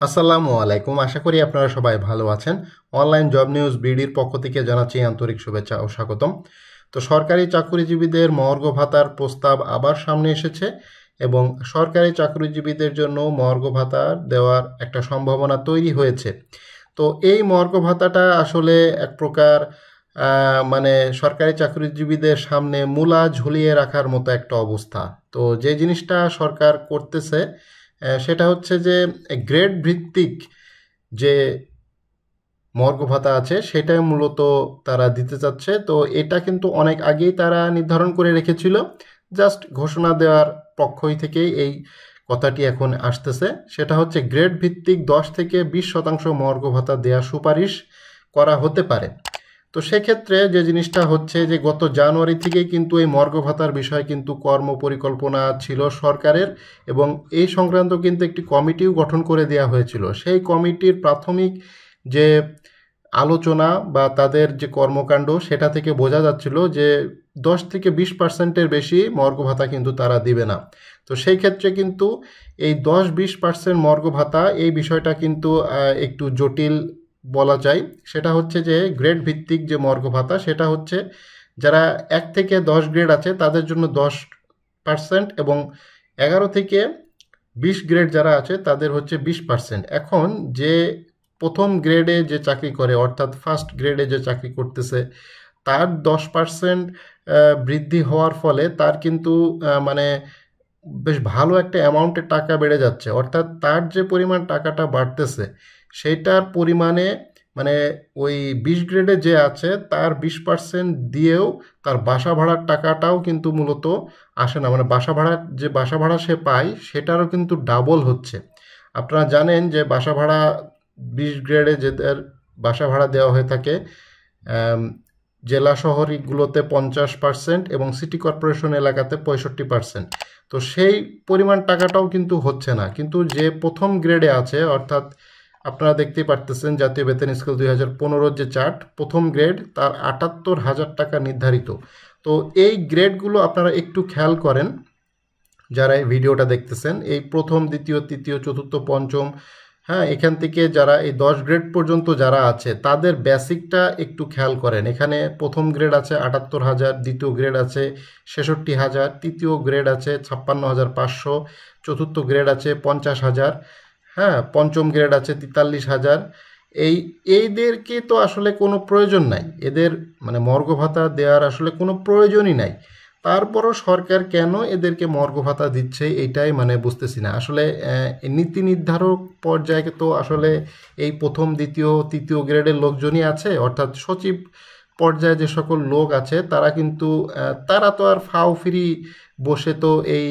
আসসালামু আলাইকুম। আশা করি আপনারা সবাই ভালো আছেন। অনলাইন জব নিউজ বিডির পক্ষ থেকে জানাচ্ছি আন্তরিক শুভেচ্ছা ও স্বাগতম। তো সরকারি চাকরিজীবীদের মহার্ঘ ভাতার প্রস্তাব আবার সামনে এসেছে এবং সরকারি চাকরিজীবীদের জন্য মহার্ঘ ভাতা দেওয়ার একটা সম্ভাবনা তৈরি হয়েছে। তো এই মহার্ঘ ভাতাটা আসলে এক প্রকার মানে সরকারি চাকরিজীবীদের সামনে মূলা ঝুলিয়ে রাখার মতো একটা অবস্থা। তো যে জিনিসটা সরকার করতেছে সেটা হচ্ছে যে গ্রেড ভিত্তিক যে মর্গ ভাতা আছে সেটাই মূলত তারা দিতে চাচ্ছে। তো এটা কিন্তু অনেক আগেই তারা নির্ধারণ করে রেখেছিল, জাস্ট ঘোষণা দেওয়ার পক্ষই থেকেই এই কথাটি এখন আসতেছে। সেটা হচ্ছে গ্রেড ভিত্তিক 10 থেকে 20% মর্গ ভাতা দেওয়ার সুপারিশ করা হতে পারে। তো সেক্ষেত্রে যে জিনিসটা হচ্ছে যে গত জানুয়ারি থেকেই কিন্তু এই মর্গ ভাতার বিষয়ে কিন্তু কর্ম পরিকল্পনা ছিল সরকারের, এবং এই সংক্রান্ত কিন্তু একটি কমিটিও গঠন করে দেওয়া হয়েছিল। সেই কমিটির প্রাথমিক যে আলোচনা বা তাদের যে কর্মকাণ্ড সেটা থেকে বোঝা যাচ্ছিল যে 10 থেকে 20%-এর বেশি মর্গ ভাতা কিন্তু তারা দিবে না। তো সেই ক্ষেত্রে কিন্তু এই 10-20% মর্গ ভাতা এই বিষয়টা কিন্তু একটু জটিল বলা যায়। সেটা হচ্ছে যে গ্রেড ভিত্তিক যে মর্গ ভাতা সেটা হচ্ছে যারা 1 থেকে 10 গ্রেড আছে তাদের জন্য 10%, এবং 11 থেকে 20 গ্রেড যারা আছে তাদের হচ্ছে 20%। এখন যে প্রথম গ্রেডে যে চাকরি করে অর্থাৎ ফার্স্ট গ্রেডে যে চাকরি করতেছে তার 10% বৃদ্ধি হওয়ার ফলে তার কিন্তু মানে বেশ ভালো একটা অ্যামাউন্টের টাকা বেড়ে যাচ্ছে। অর্থাৎ তার যে পরিমাণ টাকাটা বাড়তেছে সেইটার পরিমাণে মানে ওই 20 গ্রেডে যে আছে তার 20% দিয়েও তার বাসা ভাড়ার টাকাটাও কিন্তু মূলত আসে না। মানে বাসা ভাড়া সে পায় সেটারও কিন্তু ডাবল হচ্ছে। আপনারা জানেন যে বাসা ভাড়া 20 গ্রেডে যেদের বাসা ভাড়া দেওয়া হয়ে থাকে আম, জেলা শহরগুলোতে 50% এবং সিটি কর্পোরেশন এলাকাতে 65%। তো সেই পরিমাণ টাকাটাও কিন্তু হচ্ছে না। কিন্তু যে প্রথম গ্রেডে আছে অর্থাৎ আপনারা দেখতেই পারতেছেন জাতীয় বেতন স্কেল 2015 যে চার্ট, প্রথম গ্রেড তার 78,000 টাকা নির্ধারিত। তো এই গ্রেডগুলো আপনারা একটু খেয়াল করেন যারা এই ভিডিওটা দেখতেছেন, এই প্রথম দ্বিতীয় তৃতীয় চতুর্থ পঞ্চম, হ্যাঁ, এখান থেকে যারা এই 10 গ্রেড পর্যন্ত যারা আছে তাদের বেসিকটা একটু খেয়াল করেন। এখানে প্রথম গ্রেড আছে 78,000, দ্বিতীয় গ্রেড আছে 66,000, তৃতীয় গ্রেড আছে 56,500, চতুর্থ গ্রেড আছে 50,000, হ্যাঁ, পঞ্চম গ্রেড আছে 43,000। এই এইদেরকে তো আসলে কোনো প্রয়োজন নাই, এদের মানে মর্গ ভাতা দেওয়ার আসলে কোনো প্রয়োজনই নাই। তারপরও সরকার কেন এদেরকে মর্গ ভাতা দিচ্ছে এটাই মানে বুঝতেছি না আসলে। নীতি নির্ধারক পর্যায়ে তো আসলে এই প্রথম দ্বিতীয় তৃতীয় গ্রেডের লোকজনই আছে, অর্থাৎ সচিব পর্যায়ে যে সকল লোক আছে তারা কিন্তু তারা তো আর ফাও ফ্রি বসে তো এই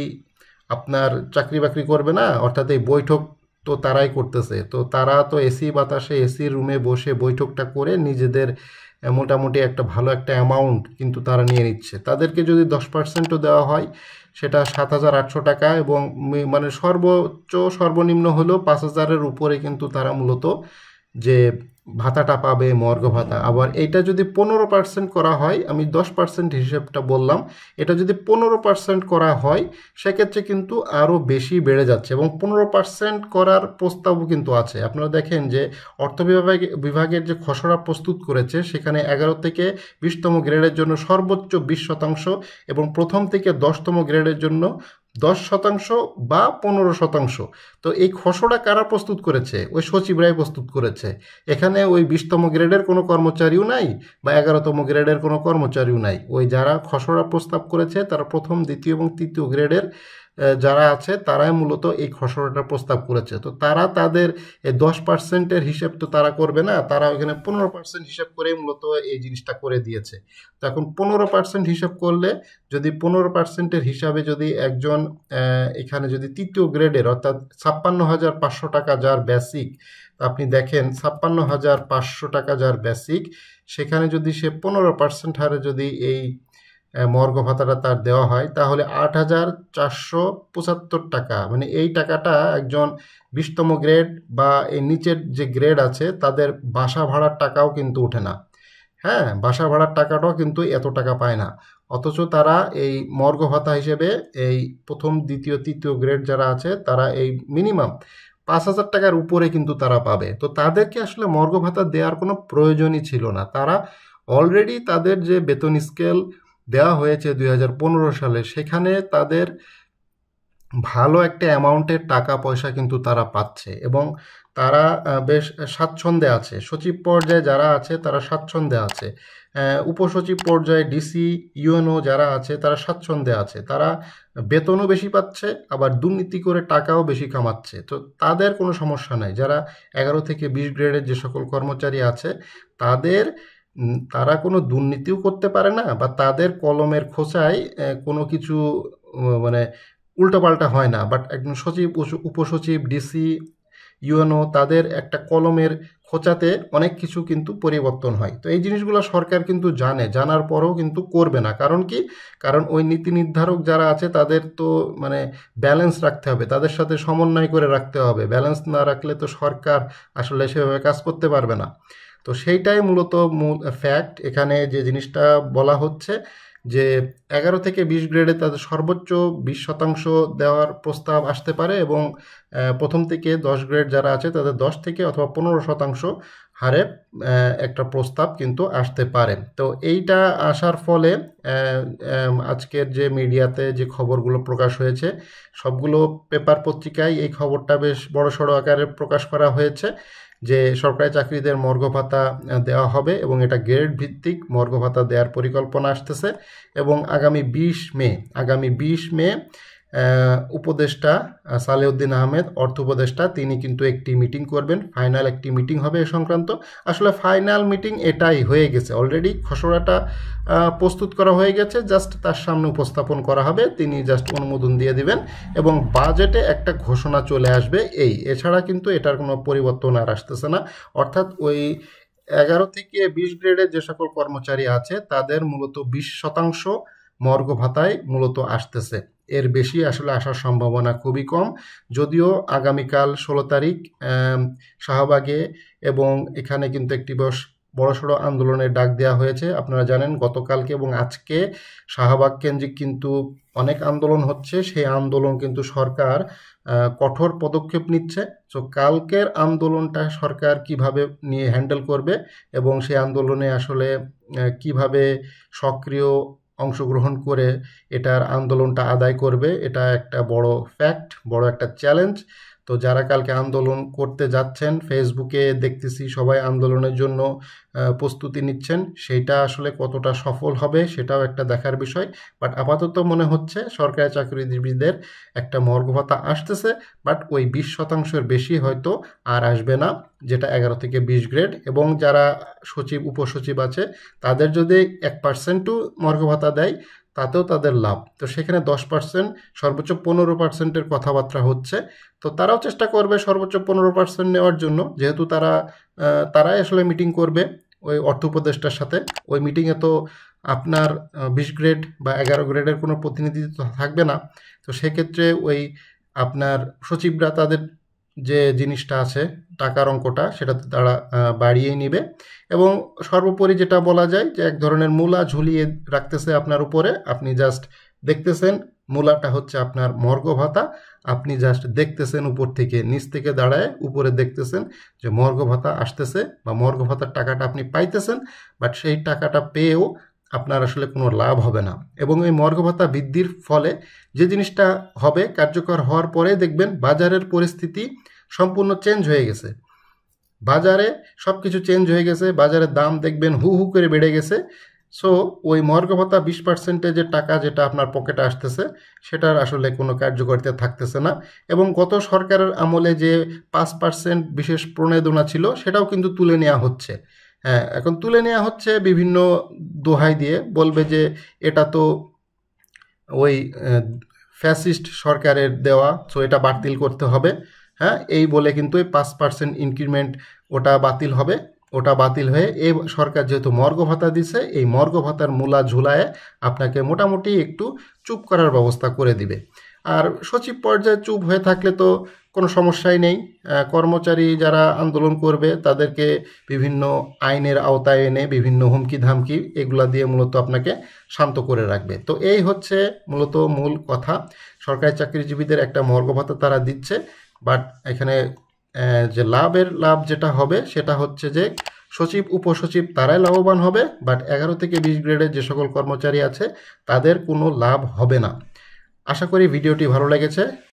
আপনার চাকরি বাকরি করবে না। অর্থাৎ এই বৈঠক তো তারাই করতেছে, তো তারা তো এসি বাতাসে এসি রুমে বসে বৈঠকটা করে নিজেদের মোটামুটি একটা ভালো একটা অ্যামাউন্ট কিন্তু তারা নিয়ে নিচ্ছে। তাদেরকে যদি 10%ও দেওয়া হয় সেটা 7,800 টাকা, এবং মানে সর্বোচ্চ সর্বনিম্ন হলেও 5,000-এর উপরে কিন্তু তারা মূলত যে ভাতাটা পাবে মর্গ ভাতা। আবার এইটা যদি 15% করা হয়, আমি 10% হিসেবটা বললাম, এটা যদি 15% করা হয় সেক্ষেত্রে কিন্তু আরও বেশি বেড়ে যাচ্ছে, এবং 15% করার প্রস্তাবও কিন্তু আছে। আপনারা দেখেন যে অর্থ বিভাগের যে খসড়া প্রস্তুত করেছে সেখানে 11 থেকে 20তম গ্রেডের জন্য সর্বোচ্চ 20% এবং প্রথম থেকে 10তম গ্রেডের জন্য 10% বা 15%। তো এই খসড়া কারা প্রস্তুত করেছে? ওই সচিবরাই প্রস্তুত করেছে। এখানে ওই 20তম গ্রেডের কোনো কর্মচারীও নাই বা 11তম গ্রেডের কোনো কর্মচারীও নাই। ওই যারা খসড়া প্রস্তাব করেছে তারা প্রথম দ্বিতীয় এবং তৃতীয় গ্রেডের যারা আছে তারাই মূলত এই খসড়াটা প্রস্তাব করেছে। তো তারা তাদের এই 10%-এর হিসেব তো তারা করবে না, তারা ওইখানে 15% হিসেব করে মূলত এই জিনিসটা করে দিয়েছে। তো এখন 15% হিসেব করলে যদি 15%-এর হিসাবে যদি একজন এখানে যদি তৃতীয় গ্রেডের অর্থাৎ 56,500 টাকা যার বেসিক, আপনি দেখেন 56,500 টাকা যার বেসিক, সেখানে যদি সে 15% হারে যদি এই মর্গ ভাতাটা তার দেওয়া হয় তাহলে 8,475 টাকা, মানে এই টাকাটা একজন 20তম গ্রেড বা এই নিচের যে গ্রেড আছে তাদের বাসা ভাড়ার টাকাও কিন্তু ওঠে না। হ্যাঁ, বাসা ভাড়ার টাকাটাও কিন্তু এত টাকা পায় না। অথচ তারা এই মর্গ ভাতা হিসেবে এই প্রথম দ্বিতীয় তৃতীয় গ্রেড যারা আছে তারা এই মিনিমাম 5,000 টাকার উপরে কিন্তু তারা পাবে। তো তাদেরকে আসলে মর্গ ভাতা দেওয়ার কোনো প্রয়োজনই ছিল না। তারা অলরেডি তাদের যে বেতন স্কেল দেওয়া হয়েছে 2015 সালে, সেখানে তাদের ভালো একটা অ্যামাউন্টের টাকা পয়সা কিন্তু তারা পাচ্ছে এবং তারা বেশ স্বাচ্ছন্দ্যে আছে। সচিব পর্যায়ে যারা আছে তারা স্বাচ্ছন্দ্যে আছে, উপসচিব পর্যায়ে ডিসি ইউএনও যারা আছে তারা স্বাচ্ছন্দ্যে আছে। তারা বেতনও বেশি পাচ্ছে, আবার দুর্নীতি করে টাকাও বেশি কামাচ্ছে। তো তাদের কোনো সমস্যা নাই। যারা 11 থেকে 20 গ্রেডের যে সকল কর্মচারী আছে তাদের তারা কোনো দুর্নীতিও করতে পারে না, বা তাদের কলমের খোঁচায় কোনো কিছু মানে উল্টোপাল্টা হয় না। বাট একজন সচিব, উপসচিব, ডিসি, ইউএনও তাদের একটা কলমের খোঁচাতে অনেক কিছু কিন্তু পরিবর্তন হয়। তো এই জিনিসগুলো সরকার কিন্তু জানে, জানার পরেও কিন্তু করবে না। কারণ কি? কারণ ওই নীতি নির্ধারক যারা আছে তাদের তো মানে ব্যালেন্স রাখতে হবে, তাদের সাথে সমন্বয় করে রাখতে হবে। ব্যালেন্স না রাখলে তো সরকার আসলে সেভাবে কাজ করতে পারবে না। তো সেইটাই মূলত মূল ফ্যাক্ট। এখানে যে জিনিসটা বলা হচ্ছে যে 11 থেকে 20 গ্রেডে তাদের সর্বোচ্চ 20% দেওয়ার প্রস্তাব আসতে পারে, এবং প্রথম থেকে 10 গ্রেড যারা আছে তাদের 10 থেকে অথবা 15% হারে একটা প্রস্তাব কিন্তু আসতে পারে। তো এইটা আসার ফলে আজকের যে মিডিয়াতে যে খবরগুলো প্রকাশ হয়েছে, সবগুলো পেপার পত্রিকায় এই খবরটা বেশ বড়সড় আকারে প্রকাশ করা হয়েছে যে সরকারি চাকরিদের মর্গ ভাতা দেওয়া হবে, এবং এটা গ্রেড ভিত্তিক মর্গ ভাতা দেওয়ার পরিকল্পনা আসতেছে। এবং আগামী 20 মে উপদেষ্টা সালেউদ্দিন আহমেদ, অর্থ উপদেষ্টা, তিনি কিন্তু একটি মিটিং করবেন, ফাইনাল একটি মিটিং হবে এ সংক্রান্ত। আসলে ফাইনাল মিটিং এটাই হয়ে গেছে, অলরেডি খসড়াটা প্রস্তুত করা হয়ে গেছে, জাস্ট তার সামনে উপস্থাপন করা হবে, তিনি জাস্ট অনুমোদন দিয়ে দিবেন এবং বাজেটে একটা ঘোষণা চলে আসবে। এছাড়া কিন্তু এটার কোনো পরিবর্তন আর আসতেছে না। অর্থাৎ ওই 11 থেকে 20 গ্রেডের যে সকল কর্মচারী আছে তাদের মূলত 20% মর্গ ভাতায় মূলত আসতেছে। এর বেশি আসলে আসার সম্ভাবনা খুবই কম। যদিও আগামীকাল 16 তারিখ শাহবাগে এবং এখানে কিন্তু একটি বড়সড় আন্দোলনের ডাক দেওয়া হয়েছে। আপনারা জানেন গতকালকে এবং আজকে শাহবাগ কেন্দ্রিক কিন্তু অনেক আন্দোলন হচ্ছে। সেই আন্দোলন কিন্তু সরকার কঠোর পদক্ষেপ নিচ্ছে। তো কালকের আন্দোলনটা সরকার কিভাবে নিয়ে হ্যান্ডেল করবে এবং সেই আন্দোলনে আসলে কিভাবে সক্রিয় অংশগ্রহণ করে এটার আন্দোলনটা আদায় করবে, এটা একটা বড় ফ্যাক্ট, বড় একটা চ্যালেঞ্জ। তো যারা কালকে আন্দোলন করতে যাচ্ছেন, ফেসবুকে দেখতেছি সবাই আন্দোলনের জন্য প্রস্তুতি নিচ্ছেন, সেইটা আসলে কতটা সফল হবে সেটাও একটা দেখার বিষয়। বাট আপাতত মনে হচ্ছে সরকারি চাকরিজীবীদের একটা মর্গ ভাতা আসতেছে, বাট ওই 20%-এর বেশি হয়তো আর আসবে না, যেটা 11 থেকে 20 গ্রেড। এবং যারা সচিব, উপসচিব আছে তাদের যদি 1%ও মর্গ ভাতা দেয় তাতেও তাদের লাভ। তো সেখানে 10%, সর্বোচ্চ 15%-এর কথাবার্তা হচ্ছে। তো তারাও চেষ্টা করবে সর্বোচ্চ 15% নেওয়ার জন্য, যেহেতু তারাই আসলে মিটিং করবে ওই অর্থ উপদেষ্টার সাথে। ওই মিটিংয়ে তো আপনার 20 গ্রেড বা 11 গ্রেডের কোনো প্রতিনিধিত্ব থাকবে না। তো সেক্ষেত্রে ওই আপনার সচিবরা তাদের যে জিনিসটা আছে, টাকার অঙ্কটা, সেটা তারা বাড়িয়েই নিবে। এবং সর্বোপরি যেটা বলা যায় যে এক ধরনের মূলা ঝুলিয়ে রাখতেছে আপনার উপরে, আপনি জাস্ট দেখতেছেন। মূলাটা হচ্ছে আপনার মর্গ ভাতা, আপনি জাস্ট দেখতেছেন উপর থেকে, নিচ থেকে দাঁড়ায় উপরে দেখতেছেন যে মর্গ ভাতা আসতেছে বা মর্গ ভাতার টাকাটা আপনি পাইতেছেন। বাট সেই টাকাটা পেয়েও আপনার আসলে কোনো লাভ হবে না। এবং এই মর্গ ভাতা বৃদ্ধির ফলে যে জিনিসটা হবে, কার্যকর হওয়ার পরে দেখবেন বাজারের পরিস্থিতি সম্পূর্ণ চেঞ্জ হয়ে গেছে। বাজারে সব কিছু চেঞ্জ হয়ে গেছে, বাজারের দাম দেখবেন হু হু করে বেড়ে গেছে। সো ওই মর্গ ভাতা 20%-এর যে টাকা যেটা আপনার পকেটে আসতেছে, সেটার আসলে কোনো কার্যকারিতা থাকতেছে না। এবং গত সরকারের আমলে যে 5% বিশেষ প্রণোদনা ছিল, সেটাও কিন্তু তুলে নেওয়া হচ্ছে। হ্যাঁ, এখন তুলে নেওয়া হচ্ছে বিভিন্ন দোহাই দিয়ে, বলবে যে এটা তো ওই ফ্যাসিস্ট সরকারের দেওয়া, সো এটা বাতিল করতে হবে। হ্যাঁ, এই বলে কিন্তু এই 5% ইনক্রিমেন্ট ওটা বাতিল হবে। ওটা বাতিল হয়ে এই সরকার যেহেতু মর্গ ভাতা দিছে, এই মর্গ ভাতার মূলা ঝুলায় আপনাকে মোটামুটি একটু চুপ করার ব্যবস্থা করে দিবে। আর সচিব পর্যায়ে চুপ হয়ে থাকলে তো কোনো সমস্যাই নেই। কর্মচারী যারা আন্দোলন করবে তাদেরকে বিভিন্ন আইনের আওতায় এনে বিভিন্ন হুমকি ধামকি এগুলা দিয়ে মূলত আপনাকে শান্ত করে রাখবে। তো এই হচ্ছে মূলত মূল কথা। সরকারি চাকরিজীবীদের একটা মর্গ ভাতা তারা দিচ্ছে, বাট এখানে যে লাভ যেটা হবে সেটা হচ্ছে যে সচিব উপসচিব তারাই লাভবান হবে, বাট 11 থেকে 20 গ্রেডের যে সকল কর্মচারী আছে তাদের কোনো লাভ হবে না। আশা করি ভিডিওটি ভালো লেগেছে।